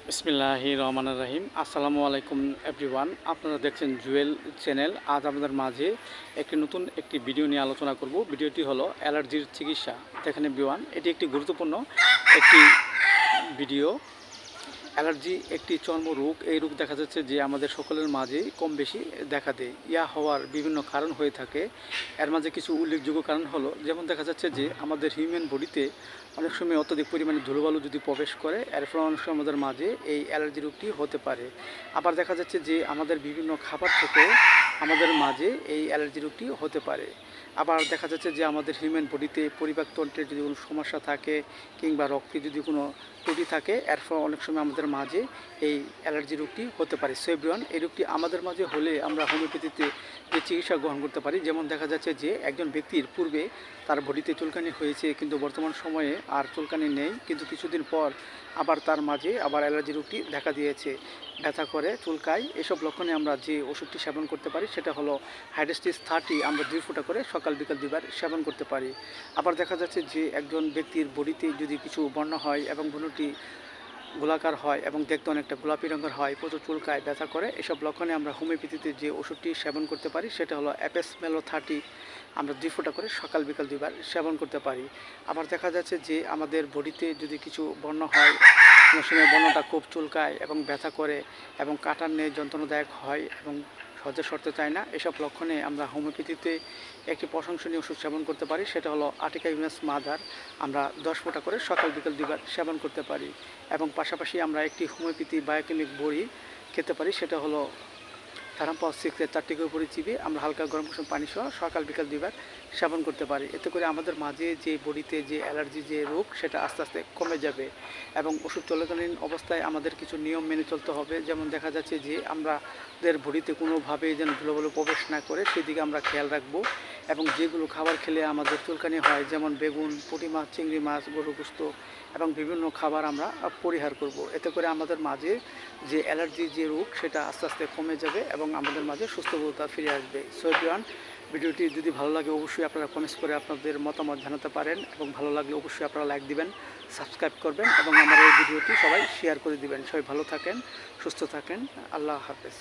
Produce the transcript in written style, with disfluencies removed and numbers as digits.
বিসমিল্লাহির রহমানির রহিম। আসসালামু আলাইকুম এভরিওয়ান। আপনারা দেখছেন জুয়েল চ্যানেল। আজ আপনাদের মাঝে নতুন একটি ভিডিও নিয়ে আলোচনা করব। ভিডিওটি হলো অ্যালার্জির চিকিৎসা। দেখেন এভরিওয়ান, এটি একটি গুরুত্বপূর্ণ একটি ভিডিও। অ্যালার্জি একটি চর্মরোগ। এই রোগ দেখা যাচ্ছে যে আমাদের সকলের মাঝেই কম বেশি দেখা দেয়। ইয়া হওয়ার বিভিন্ন কারণ হয়ে থাকে। এর মাঝে কিছু উল্লেখযোগ্য কারণ হলো, যেমন দেখা যাচ্ছে যে আমাদের হিউম্যান বডিতে অনেক সময় অত্যধিক পরিমাণে ধুলোবালু যদি প্রবেশ করে, এর ফলে অনেক সময় আমাদের মাঝে এই অ্যালার্জি রোগটি হতে পারে। আবার দেখা যাচ্ছে যে আমাদের বিভিন্ন খাবার থেকে আমাদের মাঝে এই অ্যালার্জি রোগটি হতে পারে। আবার দেখা যাচ্ছে যে আমাদের হিউম্যান বডিতে পরিপাকতন্ত্রের যদি কোনো সমস্যা থাকে কিংবা রক্তে যদি কোনো ত্রুটি থাকে, এর ফলে অনেক সময় আমাদের মাঝে এই অ্যালার্জি রোগটি হতে পারে। সো এভরিওয়ান, এই রোগটি আমাদের মাঝে হলে আমরা হোমিওপ্যাথিতে যে চিকিৎসা গ্রহণ করতে পারি। যেমন দেখা যাচ্ছে যে একজন ব্যক্তির পূর্বে তার বডিতে চুলকানি হয়েছে, কিন্তু বর্তমান সময়ে আর চুলকানি নেই, কিন্তু কিছুদিন পর আবার তার মাঝে আবার অ্যালার্জি রোগটি দেখা দিয়েছে, ব্যথা করে, চুলকায়। এসব লক্ষণে আমরা যে ওষুধটি সেবন করতে পারি সেটা হলো হাইড্রোস্টিস 30। আমরা 2 ফোঁটা করে সকাল বিকাল 2 বার সেবন করতে পারি। আবার দেখা যাচ্ছে যে একজন ব্যক্তির বডিতে যদি কিছু বর্ণ হয় এবং বর্ণটি গোলাকার হয় এবং দেখতে অনেকটা গোলাপি রঙের হয়, প্রচুর চুলকায়, ব্যথা করে, এসব লক্ষণে আমরা হোমিওপ্যাথিতে যে ওষুধটি সেবন করতে পারি সেটা হলো অ্যাপেসমেলো 30। আমরা 2 ফোঁটা করে সকাল বিকাল 2 বার সেবন করতে পারি। আবার দেখা যাচ্ছে যে আমাদের বডিতে যদি কিছু বর্ণ হয়, কোনো সময় বর্ণটা খুব চুলকায় এবং ব্যথা করে এবং কাটার ন্যায় যন্ত্রণাদায়ক হয় এবং সহজে সরতে চায় না, এসব লক্ষণে আমরা হোমিওপ্যাথিতে একটি প্রশংসনীয় ওষুধ সেবন করতে পারি, সেটা হলো আর্টিকা ইউনাস মাদার। আমরা 10 ফোঁটা করে সকাল বিকাল 2 বার সেবন করতে পারি। এবং পাশাপাশি আমরা একটি হোমিওপ্যাথি বায়োকেমিক বড়ি খেতে পারি, সেটা হলো থার্মোপাওয়ার 6-এর 4টি করে বড়ি চিবিয়ে আমরা হালকা গরম কুসুম পানি সহ সকাল বিকাল 2 বার সেবন করতে পারি। এতে করে আমাদের মাঝে যে বডিতে যে অ্যালার্জি যে রোগ সেটা আস্তে আস্তে কমে যাবে। এবং ওষুধ চলাকালীন অবস্থায় আমাদের কিছু নিয়ম মেনে চলতে হবে। যেমন দেখা যাচ্ছে যে আমাদের বডিতে কোনোভাবেই যেন ধুলোবালু প্রবেশ না করে সেদিকে আমরা খেয়াল রাখবো। এবং যেগুলো খাবার খেলে আমাদের চুলকানি হয়, যেমন বেগুন, পুঁটি মাছ, চিংড়ি মাছ, গরু গোশত এবং বিভিন্ন খাবার আমরা পরিহার করব। এতে করে আমাদের মাঝে যে অ্যালার্জি যে রোগ সেটা আস্তে আস্তে কমে যাবে এবং আমাদের মাঝে সুস্থবোধতা ফিরে আসবে। সো এভরিওয়ান, ভিডিওটি যদি ভালো লাগে অবশ্যই আপনারা কমেন্টস করে আপনাদের মতামত জানাতে পারেন, এবং ভালো লাগলে অবশ্যই আপনারা লাইক দিবেন, সাবস্ক্রাইব করবেন এবং আমার এই ভিডিওটি সবাই শেয়ার করে দিবেন। সবাই ভালো থাকেন, সুস্থ থাকেন। আল্লাহ হাফেজ।